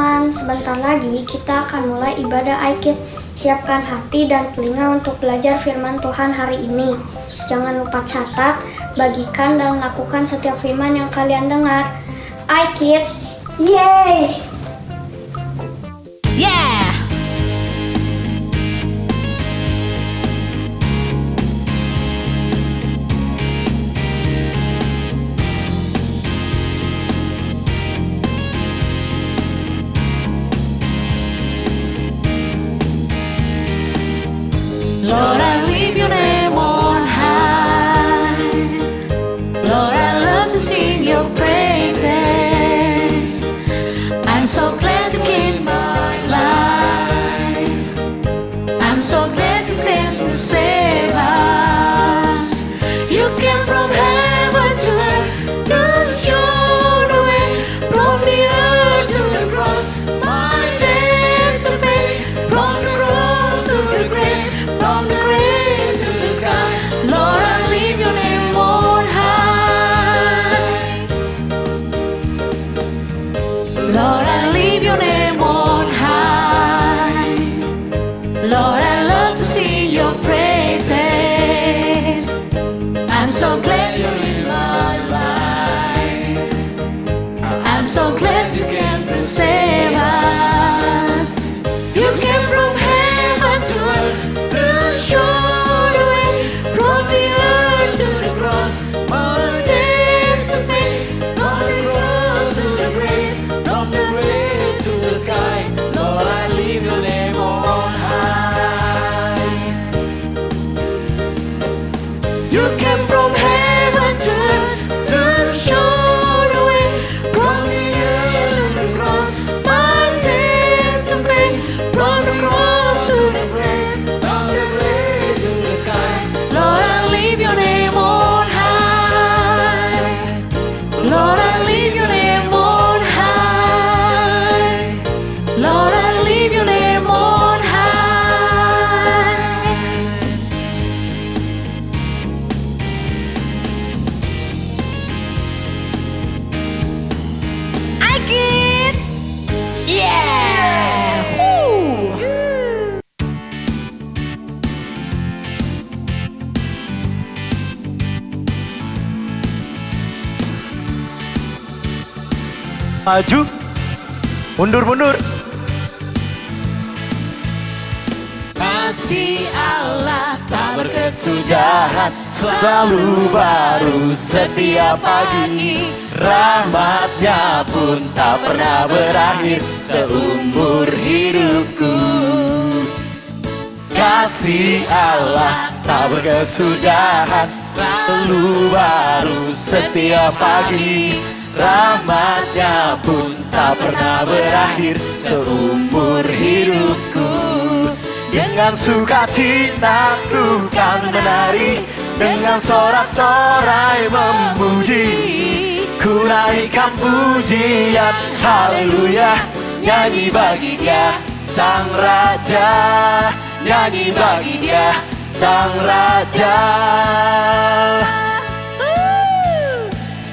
teman-teman, sebentar lagi kita akan mulai ibadah Aikid. Siapkan hati dan telinga untuk belajar firman Tuhan hari ini. Jangan lupa catat, bagikan, dan lakukan setiap firman yang kalian dengar. Aikid, yeay! Yeah! Lord, I lift your name on high. Lord, I love to sing your praises. I'm so glad to give my life. I'm so glad to save us. You came from heaven to earth to show the way. From the earth to the cross, my death to pay. From the cross to the grave, from the grave to the sky. Lord, I lift your name on high. Lord, I lift your name on high. Lord, I love to sing your praises. I'm so glad you're in my life. I'm so glad you came to save us. You came from heaven to earth to show the way. From the earth to the cross, my death to pay. From the cross to the grave, from the grave to the sky. Lord, I leave your name on high. You came from heaven to earth to show the way. From the earth to the cross, my death to pay. From the cross to the grave, from the grave to the sky. Lord, I leave your name on high. Lord, I leave your name on high. Lord, I leave your name on high. Aikid, yeah! Woo! Maju, mundur. Kasih Allah tak berkesudahan, selalu baru setiap pagi. Rahmatnya pun tak pernah berakhir seumur hidupku. Kasih Allah tak berkesudahan, selalu baru setiap pagi. Rahmatnya pun tak pernah berakhir seumur hidupku. Dengan sukacitaku kan menari, dengan sorak-sorai memuji. Ku naikkan pujian, haleluya. Nyanyi bagi dia, sang raja. Nyanyi bagi dia, sang raja.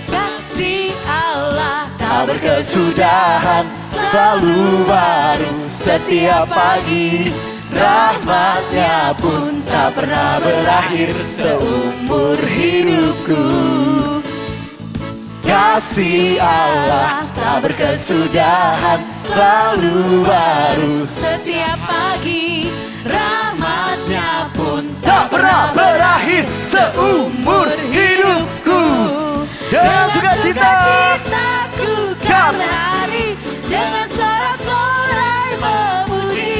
Kasih Allah tak berkesudahan, selalu baru setiap pagi. Rahmatnya pun tak pernah berakhir seumur hidupku. Kasih Allah tak berkesudahan, selalu baru setiap pagi. Rahmatnya pun tak pernah berakhir seumur hidupku. Dengan sukacitaku kan menari, dengan sorak-sorai memuji.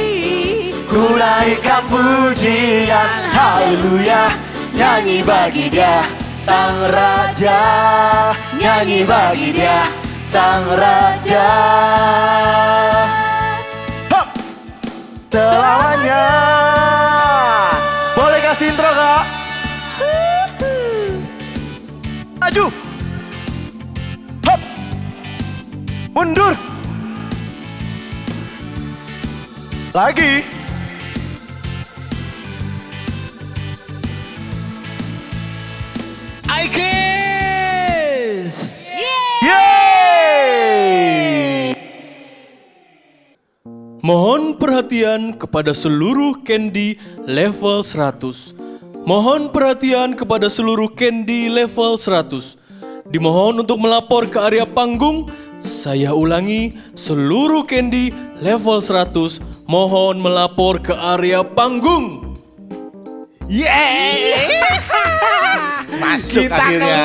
Ku naikkan pujian, haleluya. Nyanyi bagi dia, sang raja. Nyanyi bagi dia, sang raja. Hop, selamanya. Boleh kasih intro kak? Maju, hop, mundur, lagi. Aikid! Mohon perhatian kepada seluruh Candy level 100. Mohon perhatian kepada seluruh Candy level 100. Dimohon untuk melapor ke area panggung. Saya ulangi, seluruh Candy level 100 mohon melapor ke area panggung. Yeay! Masuk Kita akhirnya.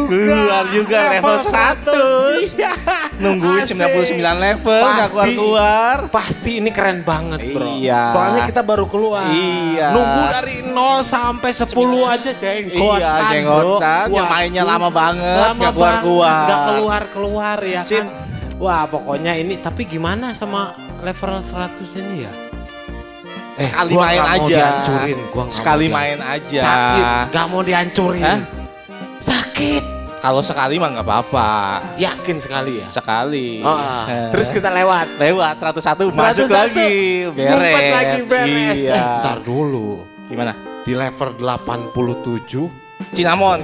Keluar juga level 100. Iya. Nungguin 99 level gak keluar-keluar. Pasti ini keren banget, bro. Iya. Soalnya kita baru keluar. Iya. Nunggu dari 0 sampai 10 aja jenggotan, Iya, bro. jenggotan. Yang mainnya lama banget, Lama gak keluar-keluar. Gak keluar-keluar ya Sip. kan. Wah, pokoknya ini tapi gimana sama level 100 ini ya? Sekali gua main nggak mau aja. dihancurin, gua nggak Sekali mau main aja. Sakit, gak mau dihancurin. Hah? Sakit. Kalau sekali mah gak apa-apa. Yakin sekali ya? Sekali. Oh, terus kita lewat. Lewat 101 masuk 101. lagi. Beres. Ngumpet lagi beres. Iya. Ntar dulu. Gimana? Di level 87 Cinnamon.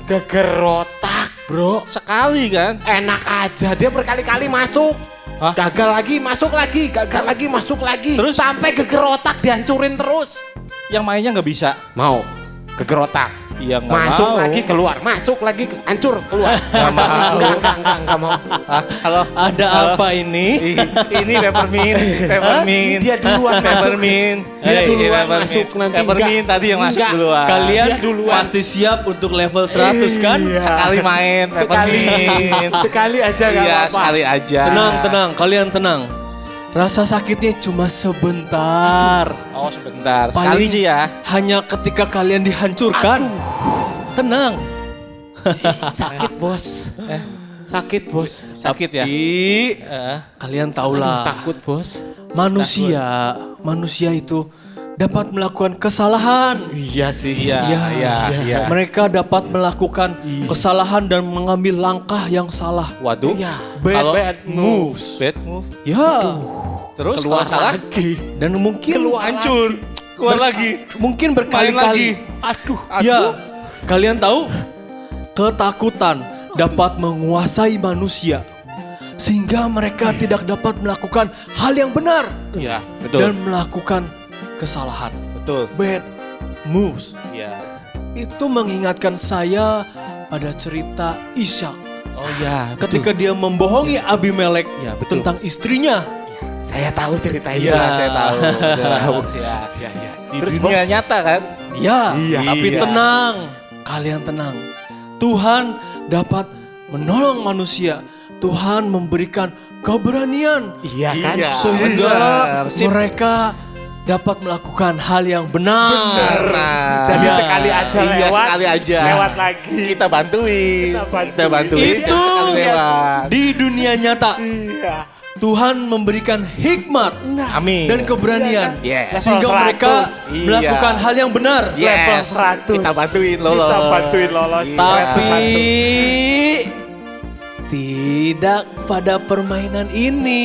geger otak, bro. Sekali kan? Enak aja, dia berkali-kali masuk. Hah? Gagal lagi, masuk lagi, gagal lagi, masuk lagi. Terus? Sampai geger otak dihancurin terus. Yang mainnya gak bisa. Mau geger otak. Iya gak Masuk mau. lagi keluar, masuk lagi hancur keluar. Nggak mau. Enggak mau. Ah, halo. Ada Halo. apa ini? Ini peppermint. Dia duluan masuk. Peppermint. Dia duluan peppermint. masuk nanti. Peppermint tadi yang masuk Enggak. duluan. Kalian Dia duluan. pasti siap untuk level 100 kan? Iya. Sekali main peppermint. Sekali aja gak Iya, apa-apa. sekali aja. Tenang, kalian tenang. Rasa sakitnya cuma sebentar. Oh, sebentar. Sekali Paling sih ya. hanya ketika kalian dihancurkan. Tenang. Sakit, bos. Sakit, bos. Sakit ya? Tapi kalian tahulah. Takut, bos. Manusia itu dapat melakukan kesalahan. Iya sih. Iya. Mereka dapat melakukan kesalahan dan mengambil langkah yang salah. Waduh. Iya. Kalau Bad moves. Bad move. Ya, Terus Keluar kalau salah lagi. dan mungkin hancur. Keluar lagi. mungkin Main lagi. berkali-kali. Aduh. Ya, kalian tahu ketakutan dapat menguasai manusia sehingga mereka tidak dapat melakukan hal yang benar Iya, betul. dan melakukan kesalahan. Betul. Bad moves. Iya. Itu mengingatkan saya pada cerita Ishak Oh iya, ketika dia membohongi Abimelek Ya, betul. tentang istrinya. Saya tahu cerita ini. Iya, saya tahu. Iya, iya. Di Terus, dunia bos? nyata kan? Ya, Iya. tapi Iya. tenang, kalian tenang. Tuhan dapat menolong manusia. Tuhan memberikan keberanian Iya kan? Iya. sehingga Benar. Sip. mereka dapat melakukan hal yang benar. Jadi Iya. sekali aja Iya, lewat. sekali aja. Lewat lagi. Kita bantuin. Kita bantuin. Itu Sekali lewat. di dunia nyata. Iya. Tuhan memberikan hikmat Amin. dan keberanian Yes. sehingga Level mereka 100. Iya. melakukan hal yang benar. Level Yes. 100. Kita bantuin lolos. Kita bantuin lolos. Iya. Tapi tidak pada permainan ini.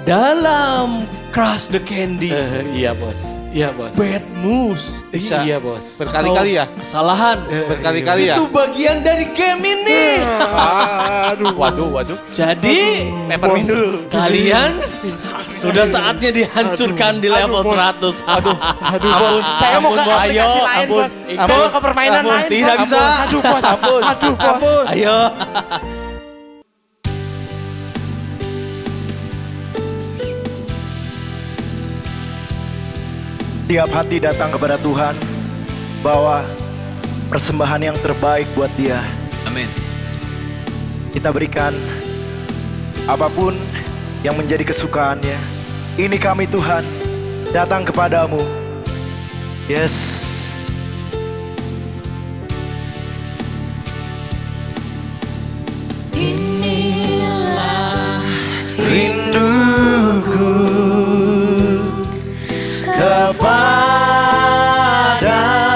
Dalam Crush the Candy, Iya, bos. Iya, bos. bad moves Bisa. Iya, bos. Berkali-kali ya? kesalahan Berkali-kali ya? itu bagian dari game ini. Aduh. Waduh. Jadi Peppermint dulu. kalian sudah saatnya dihancurkan di level 100. Aduh, bos. Saya mau ke Ampun, bos. aplikasi Ayo, lain, ampun. bos. Saya mau ke permainan Ampun, lain, tidak bos. bisa. Aduh, bos. Aduh, bos. Ayo. Tiap hati datang kepada Tuhan, bawa persembahan yang terbaik buat Dia. Amin. Kita berikan apapun yang menjadi kesukaannya. Ini kami Tuhan, datang kepadamu. Yes. Inilah Rinduku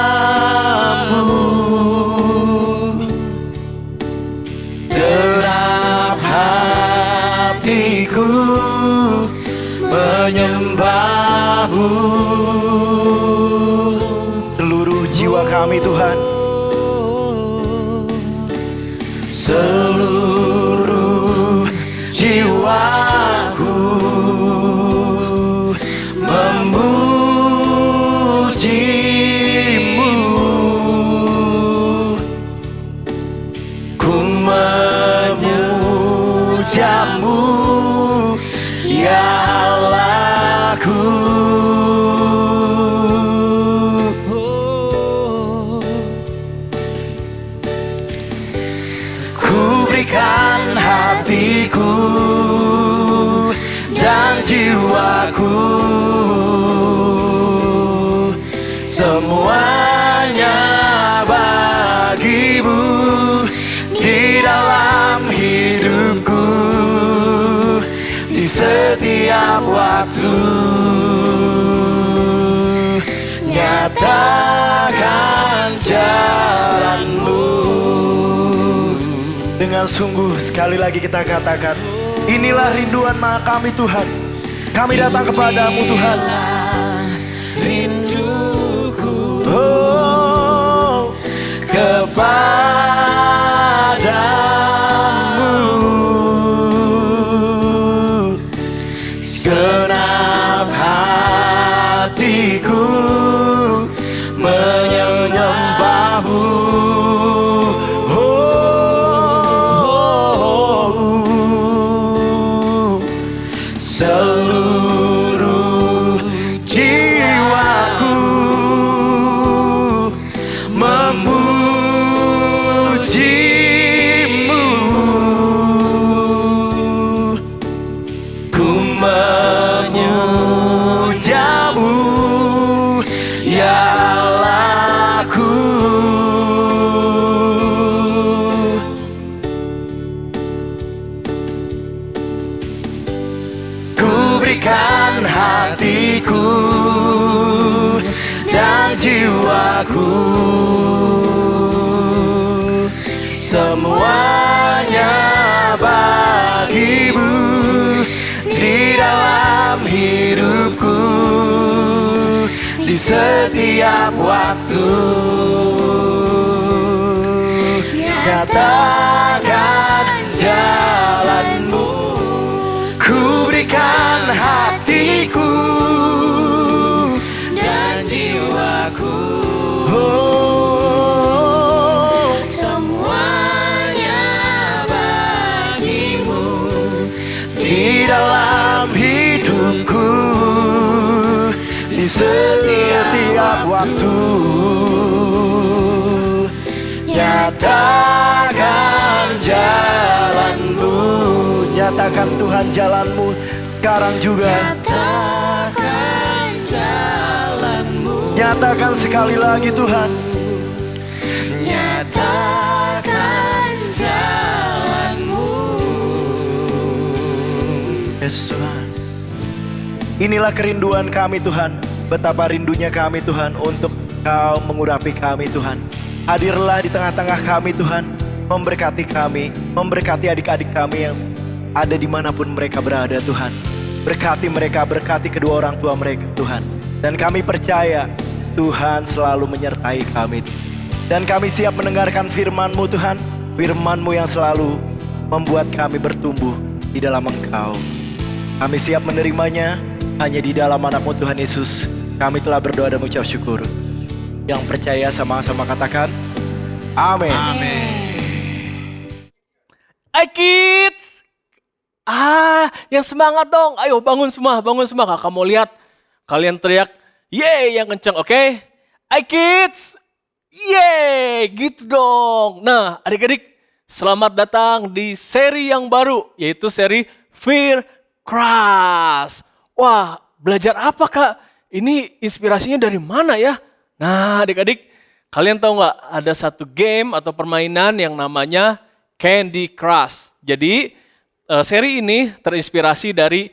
kepadamu, genap hatiku menyembahmu. Seluruh jiwa kami Tuhan, seluruh jiwaku memujamu, ya Allahku. Ku berikan hatiku dan jiwaku, semuanya bagimu di dalam hidupku, di setiap waktu. Nyatakan jalanmu. Dengan sungguh sekali lagi kita katakan, inilah rinduan kami Tuhan. Kami datang kepadamu Tuhan. Rinduku, oh, kepadamu. Genap hatiku menyembahmu. Seluruh jiwaku memujimu. Ku memujamu, ya Allahku. Berikan hatiku dan jiwaku, semuanya bagimu di dalam hidupku, di setiap waktu. Nyatakan jalanmu. Ku berikan hatiku dan jiwaku, oh, semuanya bagimu di dalam hidupku, di setiap waktu. Nyatakan jalanmu. Nyatakan Tuhan jalanmu sekarang juga. Nyatakan jalanmu. Nyatakan sekali lagi Tuhan. Nyatakan jalanmu. Yes Tuhan. Inilah kerinduan kami Tuhan. Betapa rindunya kami Tuhan untuk Kau mengurapi kami Tuhan. Hadirlah di tengah-tengah kami Tuhan. Memberkati kami, memberkati adik-adik kami yang ada dimanapun mereka berada Tuhan. Berkati mereka, berkati kedua orang tua mereka Tuhan. Dan kami percaya Tuhan selalu menyertai kami. Dan kami siap mendengarkan firman-Mu Tuhan. Firman-Mu yang selalu membuat kami bertumbuh di dalam Engkau. Kami siap menerimanya hanya di dalam nama-Mu Tuhan Yesus. Kami telah berdoa dan mengucap syukur. Yang percaya sama-sama katakan amin. Hai kids. Yang semangat dong. Ayo bangun semua, Kakak mau lihat kalian teriak, yeay yang kenceng, oke? Hai kids. Yeay, gitu dong. Nah, adik-adik, selamat datang di seri yang baru, yaitu seri Fear Crush. Wah, belajar apa Kak? Ini inspirasinya dari mana ya? Nah, adik-adik, kalian tahu nggak ada satu game atau permainan yang namanya Candy Crush. Jadi seri ini terinspirasi dari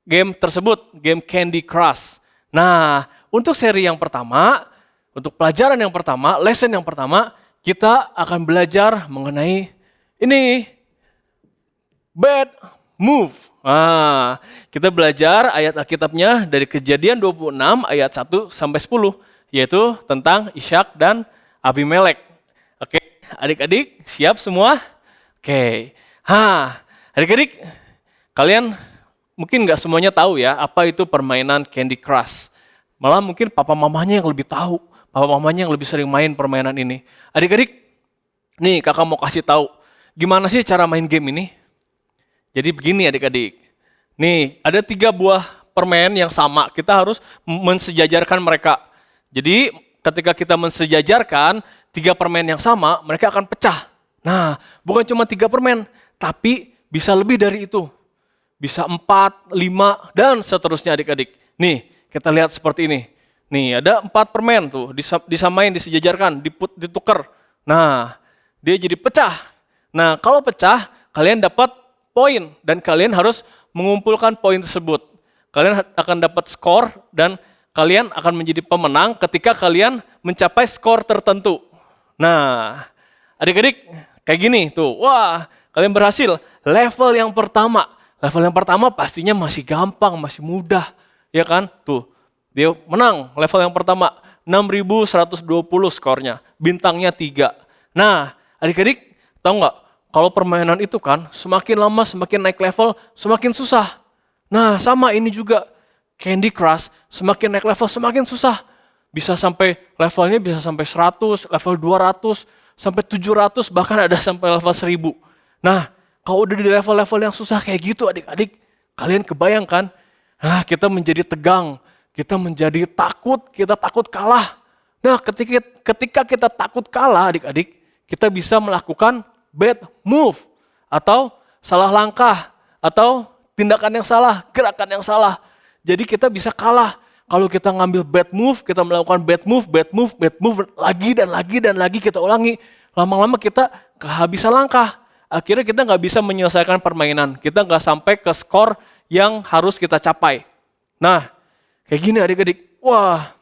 game tersebut, game Candy Crush. Nah, untuk seri yang pertama, untuk pelajaran yang pertama, lesson yang pertama, kita akan belajar mengenai ini, bad move. Nah, kita belajar ayat Alkitabnya dari Kejadian 26 ayat 1 sampai 10, yaitu tentang Ishak dan Abimelek. Oke, adik-adik siap semua? Oke. Adik-adik, kalian mungkin nggak semuanya tahu ya apa itu permainan Candy Crush. Malah mungkin papa mamanya yang lebih tahu, papa mamanya yang lebih sering main permainan ini. Adik-adik, nih kakak mau kasih tahu, gimana sih cara main game ini? Jadi begini adik-adik. Nih, ada 3 buah permen yang sama. Kita harus mensejajarkan mereka. Jadi ketika kita mensejajarkan 3 permen yang sama, mereka akan pecah. Nah, bukan cuma 3 permen, tapi bisa lebih dari itu. Bisa 4, 5, dan seterusnya adik-adik. Nih, kita lihat seperti ini. Nih, ada 4 permen tuh, disamain, disejajarkan, ditukar. Nah, dia jadi pecah. Nah, kalau pecah, kalian dapat poin dan kalian harus mengumpulkan poin tersebut. Kalian akan dapat skor dan kalian akan menjadi pemenang ketika kalian mencapai skor tertentu. Nah, adik-adik kayak gini tuh. Wah, kalian berhasil. Level yang pertama. Level yang pertama pastinya masih gampang, masih mudah. Ya kan? Tuh, dia menang level yang pertama. 6.120 skornya. Bintangnya 3. Nah, adik-adik tahu nggak? Kalau permainan itu kan semakin lama semakin naik level semakin susah. Nah sama ini juga Candy Crush semakin naik level semakin susah. Bisa sampai levelnya bisa sampai 100, level 200, sampai 700 bahkan ada sampai level 1000. Nah kalau udah di level-level yang susah kayak gitu adik-adik, kalian kebayangkan? Nah kita menjadi tegang, kita menjadi takut, kita takut kalah. Nah ketika kita takut kalah adik-adik, kita bisa melakukan bad move atau salah langkah atau tindakan yang salah, gerakan yang salah. Jadi kita bisa kalah. Kalau kita ngambil bad move, kita melakukan bad move, lagi dan lagi dan lagi kita ulangi. Lama-lama kita kehabisan langkah. Akhirnya kita nggak bisa menyelesaikan permainan. Kita nggak sampai ke skor yang harus kita capai. Nah, kayak gini adik-adik. Wah,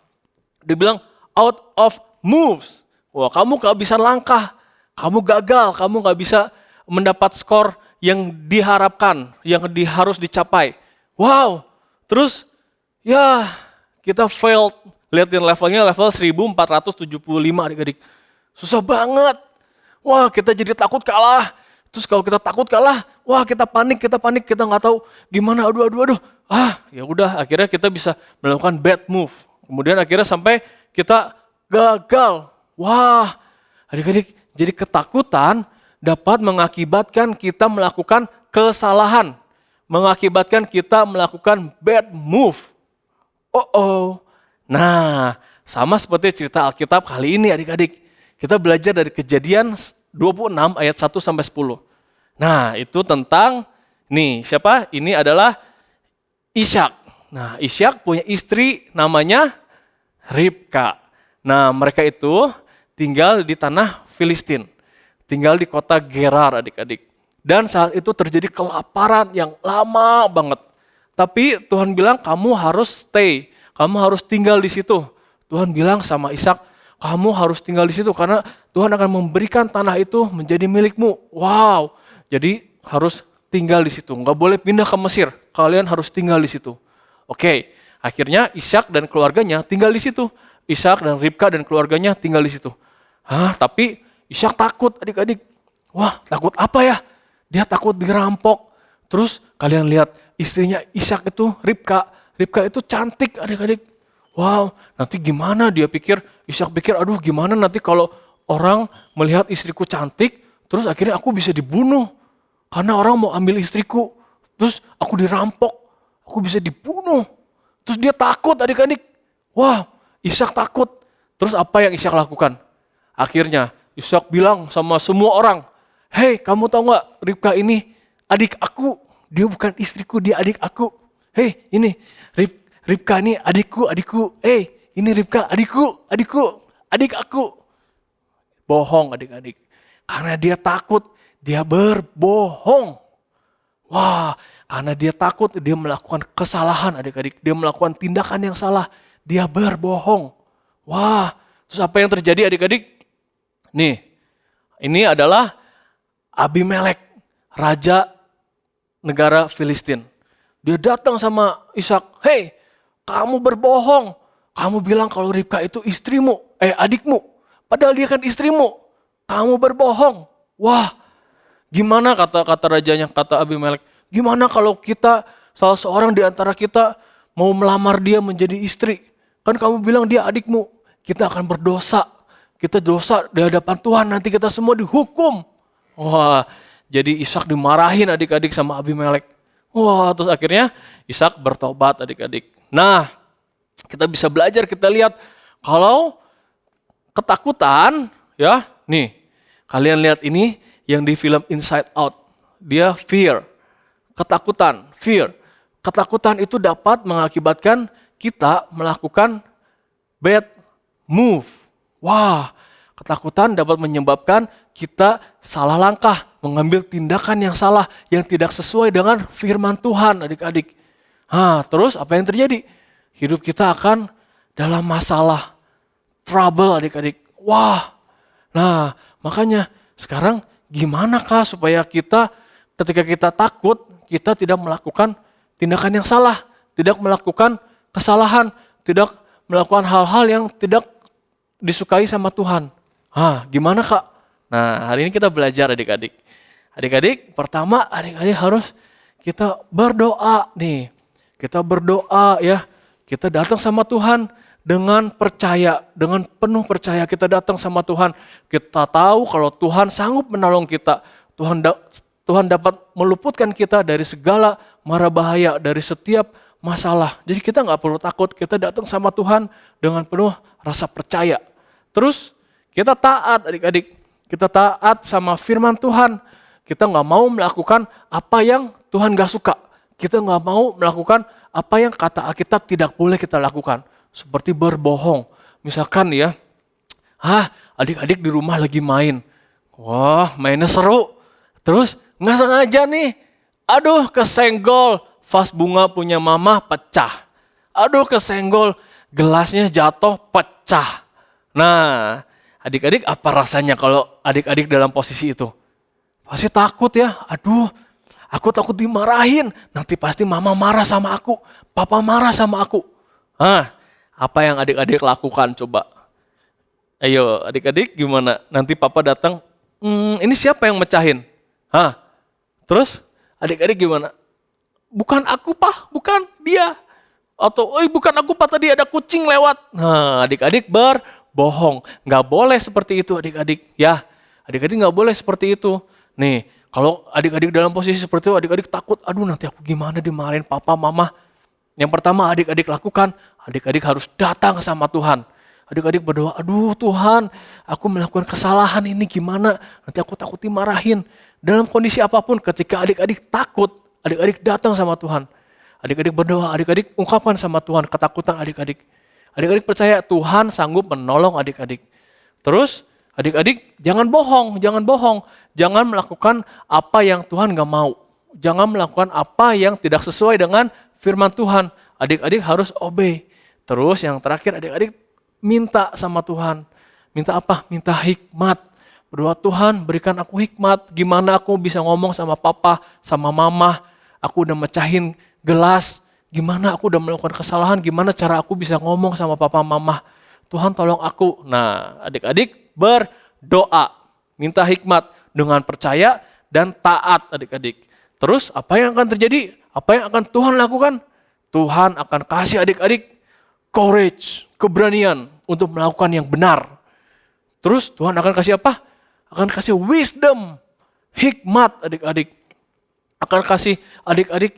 dibilang out of moves. Wah, kamu kehabisan langkah. Kamu gagal, kamu nggak bisa mendapat skor yang diharapkan, yang harus dicapai. Wow, terus ya kita failed. Lihatin levelnya level 1475 adik-adik. Susah banget. Wah kita jadi takut kalah. Terus kalau kita takut kalah, wah kita panik, kita nggak tahu gimana, aduh. Ya udah, akhirnya kita bisa melakukan bad move. Kemudian akhirnya sampai kita gagal. Wah, adik-adik, jadi ketakutan dapat mengakibatkan kita melakukan kesalahan, mengakibatkan kita melakukan bad move. Nah, sama seperti cerita Alkitab kali ini adik-adik. Kita belajar dari Kejadian 26 ayat 1 sampai 10. Nah, itu tentang nih, siapa? Ini adalah Ishak. Nah, Ishak punya istri namanya Ribka. Nah, mereka itu tinggal di tanah Filistin. Tinggal di kota Gerar adik-adik. Dan saat itu terjadi kelaparan yang lama banget. Tapi Tuhan bilang kamu harus stay. Kamu harus tinggal di situ. Tuhan bilang sama Ishak, kamu harus tinggal di situ karena Tuhan akan memberikan tanah itu menjadi milikmu. Wow, jadi harus tinggal di situ. Nggak boleh pindah ke Mesir. Kalian harus tinggal di situ. Oke, akhirnya Ishak dan keluarganya tinggal di situ. Ishak dan Ribka dan keluarganya tinggal di situ. Tapi Ishak takut adik-adik. Wah, takut apa ya? Dia takut dirampok. Terus kalian lihat istrinya Ishak itu Ribka. Ribka itu cantik adik-adik. Wow, nanti gimana dia pikir, Ishak pikir, aduh gimana nanti kalau orang melihat istriku cantik, terus akhirnya aku bisa dibunuh. Karena orang mau ambil istriku, terus aku dirampok, aku bisa dibunuh. Terus dia takut adik-adik. Wah, Ishak takut. Terus apa yang Ishak lakukan? Akhirnya Ishak bilang sama semua orang, hei kamu tahu gak Ribka ini adik aku, dia bukan istriku, dia adik aku. Hei ini Ribka ini adikku. Hei ini Ribka adikku, adik aku. Bohong adik-adik. Karena dia takut, dia berbohong. Wah, karena dia takut, dia melakukan kesalahan adik-adik. Dia melakukan tindakan yang salah, dia berbohong. Wah, terus apa yang terjadi adik-adik? Nih, ini adalah Abimelek, raja negara Filistin. Dia datang sama Ishak, hei kamu berbohong. Kamu bilang kalau Ribka itu istrimu, adikmu. Padahal dia kan istrimu. Kamu berbohong. Wah, gimana kata rajanya, kata Abimelek. Gimana kalau kita, salah seorang di antara kita mau melamar dia menjadi istri. Kan kamu bilang dia adikmu. Kita akan berdosa. Kita dosa di hadapan Tuhan, nanti kita semua dihukum. Wah, Jadi Ishak dimarahin adik-adik sama Abimelek. Wah, terus akhirnya Ishak bertobat adik-adik. Nah, kita bisa belajar, kita lihat kalau ketakutan ya, nih kalian lihat ini yang di film Inside Out. Dia fear, ketakutan, fear. Ketakutan itu dapat mengakibatkan kita melakukan bad move. Wah, ketakutan dapat menyebabkan kita salah langkah, mengambil tindakan yang salah, yang tidak sesuai dengan firman Tuhan adik-adik. Terus apa yang terjadi? Hidup kita akan dalam masalah, trouble adik-adik. Wah, nah makanya sekarang gimana kah supaya kita ketika kita takut, kita tidak melakukan tindakan yang salah, tidak melakukan kesalahan, tidak melakukan hal-hal yang tidak disukai sama Tuhan. Gimana kak? Nah hari ini kita belajar adik-adik. Adik-adik pertama adik-adik harus kita berdoa nih. Kita berdoa ya. Kita datang sama Tuhan dengan percaya, dengan penuh percaya kita datang sama Tuhan. Kita tahu kalau Tuhan sanggup menolong kita. Tuhan dapat meluputkan kita dari segala mara bahaya, dari setiap masalah. Jadi kita nggak perlu takut, kita datang sama Tuhan dengan penuh rasa percaya. Terus kita taat adik-adik, kita taat sama firman Tuhan. Kita nggak mau melakukan apa yang Tuhan gak suka. Kita nggak mau melakukan apa yang kata Alkitab tidak boleh kita lakukan. Seperti berbohong. Misalkan ya, adik-adik di rumah lagi main. Wah mainnya seru. Terus nggak sengaja nih, aduh kesenggol vas bunga punya mama pecah. Aduh kesenggol gelasnya jatuh pecah. Nah adik-adik apa rasanya kalau adik-adik dalam posisi itu? Pasti takut ya, aduh aku takut dimarahin. Nanti pasti mama marah sama aku, papa marah sama aku. Apa yang adik-adik lakukan coba? Ayo adik-adik gimana? Nanti papa datang, ini siapa yang mecahin? Terus adik-adik gimana? Bukan aku pak, bukan dia. Atau bukan aku pak, tadi ada kucing lewat. Adik-adik berbohong. Gak boleh seperti itu adik-adik. Ya, adik-adik gak boleh seperti itu. Nih, kalau adik-adik dalam posisi seperti itu, adik-adik takut, aduh nanti aku gimana dimarahin papa, mama. Yang pertama adik-adik lakukan, adik-adik harus datang sama Tuhan. Adik-adik berdoa, aduh Tuhan, aku melakukan kesalahan ini gimana, nanti aku takut dimarahin. Dalam kondisi apapun, ketika adik-adik takut, adik-adik datang sama Tuhan. Adik-adik berdoa, adik-adik ungkapkan sama Tuhan ketakutan adik-adik. Adik-adik percaya Tuhan sanggup menolong adik-adik. Terus adik-adik jangan bohong. Jangan melakukan apa yang Tuhan gak mau. Jangan melakukan apa yang tidak sesuai dengan firman Tuhan. Adik-adik harus obey. Terus yang terakhir adik-adik minta sama Tuhan. Minta apa? Minta hikmat. Berdoa Tuhan berikan aku hikmat. Gimana aku bisa ngomong sama papa, sama mama. Aku udah mecahin gelas. Gimana aku udah melakukan kesalahan. Gimana cara aku bisa ngomong sama papa, mama. Tuhan tolong aku. Nah adik-adik berdoa. Minta hikmat dengan percaya dan taat adik-adik. Terus apa yang akan terjadi? Apa yang akan Tuhan lakukan? Tuhan akan kasih adik-adik courage, keberanian untuk melakukan yang benar. Terus Tuhan akan kasih apa? Akan kasih wisdom, hikmat adik-adik. Akan kasih adik-adik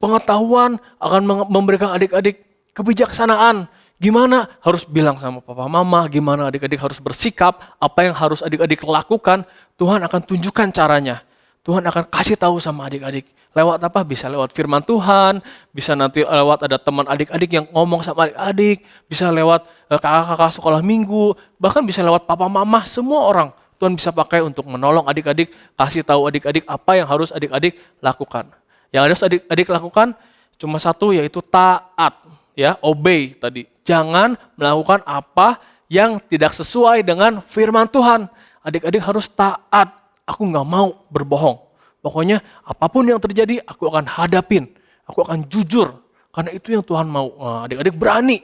pengetahuan, akan memberikan adik-adik kebijaksanaan. Gimana harus bilang sama papa mama, gimana adik-adik harus bersikap, apa yang harus adik-adik lakukan, Tuhan akan tunjukkan caranya. Tuhan akan kasih tahu sama adik-adik. Lewat apa? Bisa lewat firman Tuhan, bisa nanti lewat ada teman adik-adik yang ngomong sama adik-adik, bisa lewat kakak-kakak sekolah minggu, bahkan bisa lewat papa mama, semua orang. Tuhan bisa pakai untuk menolong adik-adik, kasih tahu adik-adik apa yang harus adik-adik lakukan. Yang harus adik-adik lakukan cuma satu, yaitu taat. Ya, obey tadi. Jangan melakukan apa yang tidak sesuai dengan firman Tuhan. Adik-adik harus taat. Aku gak mau berbohong. Pokoknya apapun yang terjadi aku akan hadapin. Aku akan jujur. Karena itu yang Tuhan mau. Nah, adik-adik berani.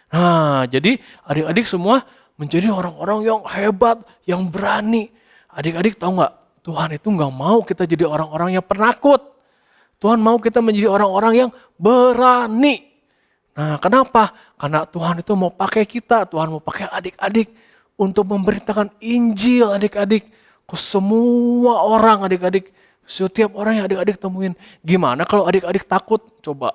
Nah, jadi adik-adik semua menjadi orang-orang yang hebat, yang berani. Adik-adik tahu gak? Tuhan itu gak mau kita jadi orang-orang yang penakut. Tuhan mau kita menjadi orang-orang yang berani. Nah kenapa? Karena Tuhan itu mau pakai kita, Tuhan mau pakai adik-adik untuk memberitakan Injil adik-adik. Kok semua orang adik-adik, setiap orang yang adik-adik temuin. Gimana kalau adik-adik takut? Coba,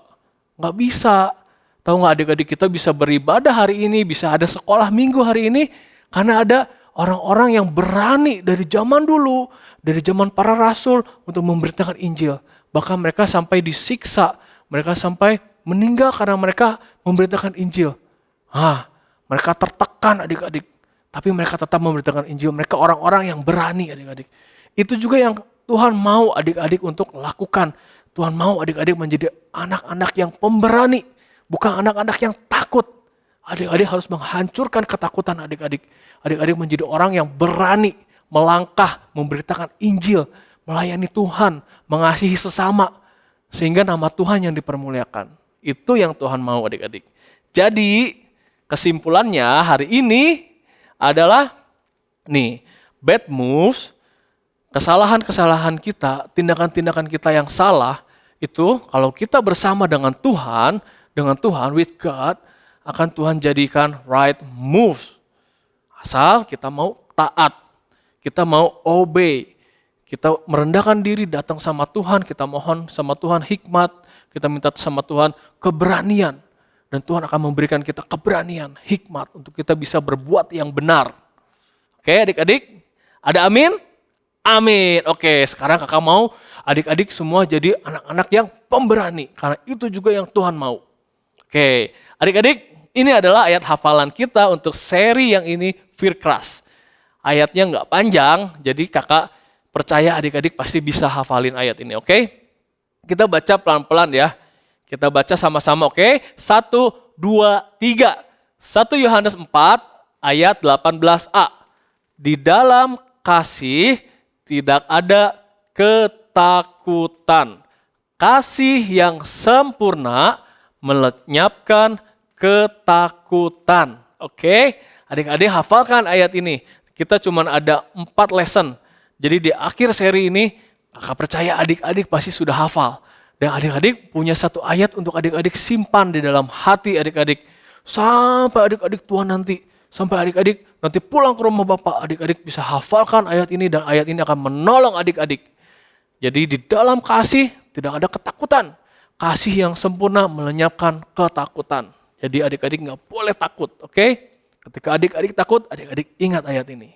nggak bisa. Tahu nggak adik-adik kita bisa beribadah hari ini, bisa ada sekolah minggu hari ini, karena ada orang-orang yang berani dari zaman dulu, dari zaman para rasul untuk memberitakan Injil. Bahkan mereka sampai disiksa, mereka sampai meninggal karena mereka memberitakan Injil. Mereka tertekan adik-adik, tapi mereka tetap memberitakan Injil. Mereka orang-orang yang berani adik-adik. Itu juga yang Tuhan mau adik-adik untuk lakukan. Tuhan mau adik-adik menjadi anak-anak yang pemberani, bukan anak-anak yang takut. Adik-adik harus menghancurkan ketakutan adik-adik. Adik-adik menjadi orang yang berani melangkah, memberitakan Injil, melayani Tuhan, mengasihi sesama. Sehingga nama Tuhan yang dipermuliakan. Itu yang Tuhan mau adik-adik. Jadi kesimpulannya hari ini adalah bad moves, kesalahan-kesalahan kita, tindakan-tindakan kita yang salah, itu kalau kita bersama dengan Tuhan with God, akan Tuhan jadikan right moves. Asal kita mau taat, kita mau obey, kita merendahkan diri datang sama Tuhan, kita mohon sama Tuhan hikmat, kita minta sama Tuhan keberanian. Dan Tuhan akan memberikan kita keberanian, hikmat untuk kita bisa berbuat yang benar. Oke adik-adik, ada amin? Amin. Oke, sekarang kakak mau adik-adik semua jadi anak-anak yang pemberani. Karena itu juga yang Tuhan mau. Oke, adik-adik, ini adalah ayat hafalan kita untuk seri yang ini Firkras. Ayatnya nggak panjang, jadi kakak percaya adik-adik pasti bisa hafalin ayat ini, oke? Kita baca pelan-pelan ya. Kita baca sama-sama, oke? 1, 2, 3. 1 Yohanes 4 ayat 18a. Di dalam kasih tidak ada ketakutan. Kasih yang sempurna melenyapkan ketakutan. Oke? Adik-adik hafalkan ayat ini. Kita cuma ada 4 lesson. Jadi di akhir seri ini, kakak percaya adik-adik pasti sudah hafal. Dan adik-adik punya satu ayat untuk adik-adik simpan di dalam hati adik-adik. Sampai adik-adik tua nanti. Sampai adik-adik nanti pulang ke rumah Bapak, adik-adik bisa hafalkan ayat ini dan ayat ini akan menolong adik-adik. Jadi di dalam kasih tidak ada ketakutan. Kasih yang sempurna melenyapkan ketakutan. Jadi adik-adik nggak boleh takut, oke? Ketika adik-adik takut, adik-adik ingat ayat ini.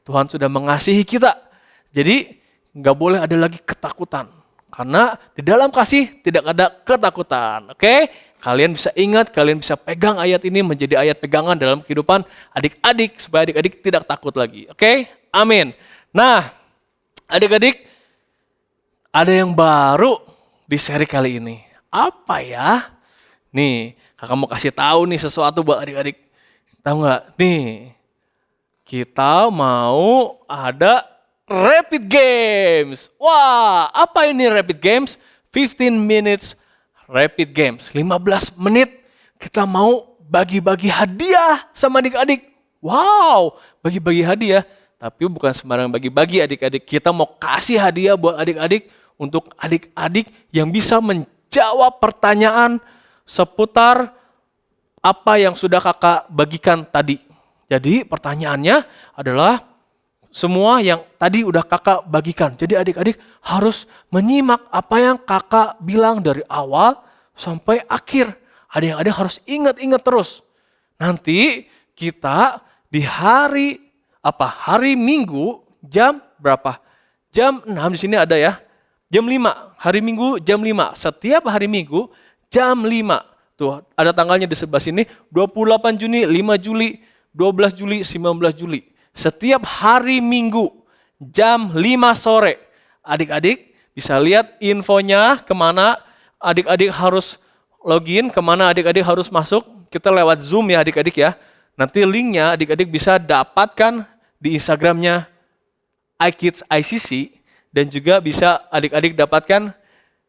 Tuhan sudah mengasihi kita. Jadi nggak boleh ada lagi ketakutan. Karena di dalam kasih tidak ada ketakutan. Oke? Kalian bisa ingat, kalian bisa pegang ayat ini menjadi ayat pegangan dalam kehidupan adik-adik. Supaya adik-adik tidak takut lagi. Oke? Amin. Nah, adik-adik ada yang baru di seri kali ini. Apa ya? Nih, kakak mau kasih tahu nih sesuatu buat adik-adik. Tahu nggak? Nih, kita mau ada Rapid Games. Wah, apa ini Rapid Games? 15 minutes Rapid Games. 15 menit kita mau bagi-bagi hadiah sama adik-adik. Wow, bagi-bagi hadiah. Tapi bukan sembarang bagi-bagi adik-adik. Kita mau kasih hadiah buat adik-adik untuk adik-adik yang bisa menjawab pertanyaan seputar apa yang sudah kakak bagikan tadi. Jadi pertanyaannya adalah semua yang tadi udah kakak bagikan. Jadi adik-adik harus menyimak apa yang kakak bilang dari awal sampai akhir. Adik-adik harus ingat-ingat terus. Nanti kita di hari Minggu jam berapa? Jam 6 di sini ada ya. Jam 5. Hari Minggu jam 5. Setiap hari Minggu jam 5. Tuh ada tanggalnya di sebelah sini. 28 Juni, 5 Juli, 12 Juli, 19 Juli. Setiap hari Minggu jam 5 sore. Adik-adik bisa lihat infonya kemana adik-adik harus login, kemana adik-adik harus masuk. Kita lewat Zoom ya adik-adik ya. Nanti linknya adik-adik bisa dapatkan di Instagramnya iKids ICC. Dan juga bisa adik-adik dapatkan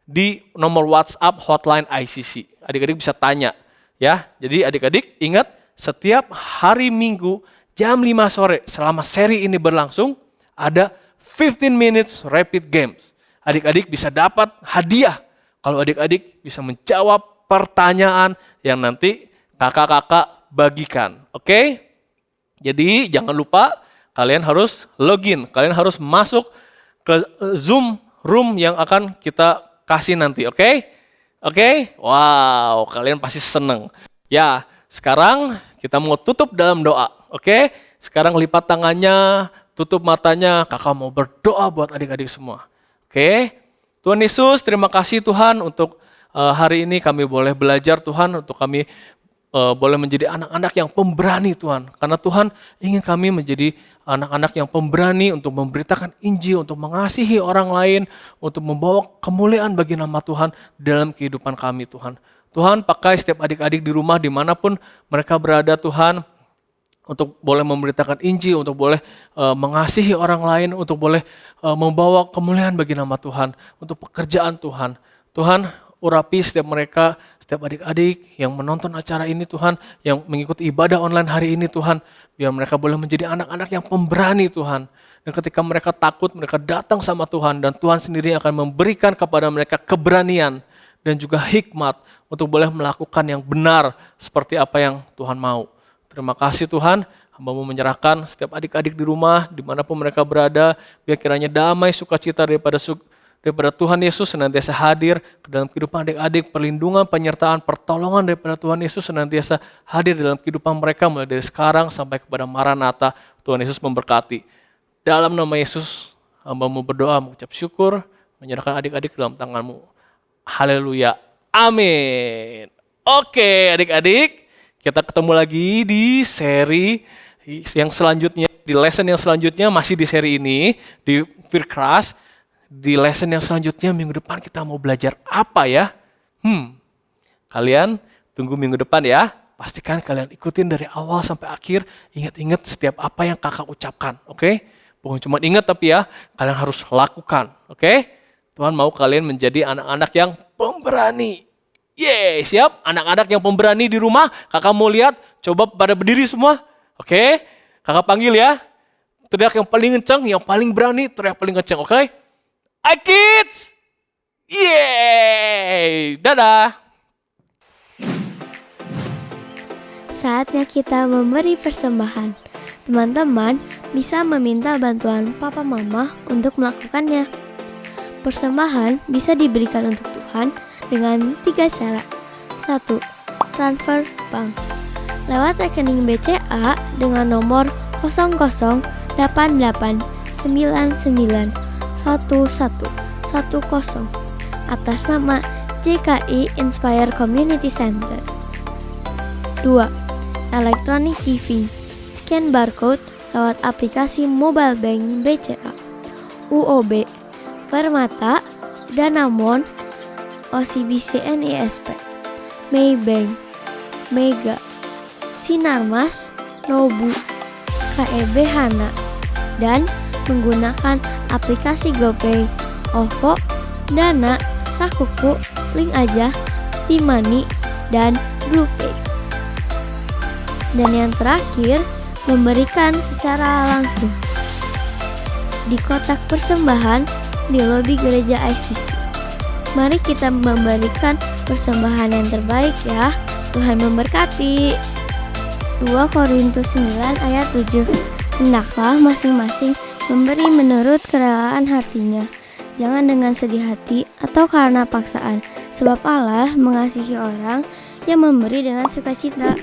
di nomor WhatsApp hotline ICC. Adik-adik bisa tanya ya. Jadi adik-adik ingat setiap hari Minggu jam 5 sore selama seri ini berlangsung ada 15 minutes rapid games. Adik-adik bisa dapat hadiah kalau adik-adik bisa menjawab pertanyaan yang nanti kakak-kakak bagikan. Oke? Jadi jangan lupa kalian harus login, kalian harus masuk ke Zoom room yang akan kita kasih nanti, oke? Oke? Wow, kalian pasti seneng. Ya, sekarang kita mau tutup dalam doa, oke? Sekarang lipat tangannya, tutup matanya, kakak mau berdoa buat adik-adik semua. Oke? Tuhan Yesus, terima kasih Tuhan untuk hari ini kami boleh belajar Tuhan, untuk kami boleh menjadi anak-anak yang pemberani Tuhan. Karena Tuhan ingin kami menjadi anak-anak yang pemberani untuk memberitakan Injil, untuk mengasihi orang lain, untuk membawa kemuliaan bagi nama Tuhan dalam kehidupan kami Tuhan. Tuhan pakai setiap adik-adik di rumah dimanapun mereka berada Tuhan, untuk boleh memberitakan Injil, untuk boleh mengasihi orang lain, untuk boleh membawa kemuliaan bagi nama Tuhan, untuk pekerjaan Tuhan. Tuhan, urapi setiap mereka, setiap adik-adik yang menonton acara ini Tuhan, yang mengikuti ibadah online hari ini Tuhan, biar mereka boleh menjadi anak-anak yang pemberani Tuhan. Dan ketika mereka takut, mereka datang sama Tuhan, dan Tuhan sendiri akan memberikan kepada mereka keberanian dan juga hikmat untuk boleh melakukan yang benar seperti apa yang Tuhan mau. Terima kasih Tuhan, hamba mau menyerahkan setiap adik-adik di rumah, dimanapun mereka berada, biar kiranya damai sukacita daripada Tuhan Yesus senantiasa hadir ke dalam kehidupan adik-adik, perlindungan, penyertaan, pertolongan daripada Tuhan Yesus senantiasa hadir dalam kehidupan mereka mulai dari sekarang sampai kepada Maranatha. Tuhan Yesus memberkati. Dalam nama Yesus, hamba mau berdoa, mengucap syukur, menyerahkan adik-adik dalam tangan-Mu. Haleluya. Amin. Oke adik-adik, kita ketemu lagi di seri yang selanjutnya, di lesson yang selanjutnya masih di seri ini, di Fircras. Di lesson yang selanjutnya minggu depan kita mau belajar apa ya? Kalian tunggu minggu depan ya. Pastikan kalian ikutin dari awal sampai akhir. Ingat-ingat setiap apa yang kakak ucapkan. Oke? Bukan cuma ingat tapi ya, kalian harus lakukan. Oke? Tuhan mau kalian menjadi anak-anak yang pemberani. Yeay, siap? Anak-anak yang pemberani di rumah. Kakak mau lihat, coba pada berdiri semua. Oke? Kakak panggil ya. Teriak yang paling kencang, yang paling berani, teriak paling kencang. Oke? Hai kids! Yeay! Dadah! Saatnya kita memberi persembahan. Teman-teman bisa meminta bantuan papa mama untuk melakukannya. Persembahan bisa diberikan untuk Tuhan dengan 3 cara. 1. Transfer bank. Lewat rekening BCA dengan nomor 008899 1110 atas nama JKI Inspire Community Center. 2. Electronic TV. Scan barcode lewat aplikasi mobile bank BCA, UOB, Permata, Danamon, OCBC NISP, Maybank, Mega, Sinarmas, Nobu, KEB Hana, dan menggunakan aplikasi GoPay, OVO, Dana, Sakuku, Link Aja, T-Money, dan BluePay. Dan yang terakhir, memberikan secara langsung di kotak persembahan di lobi gereja ICC. Mari kita memberikan persembahan yang terbaik ya. Tuhan memberkati. 2 Korintus 9 ayat 7. Hendaklah masing-masing memberi menurut kerelaan hatinya, jangan dengan sedih hati atau karena paksaan, sebab Allah mengasihi orang yang memberi dengan sukacita.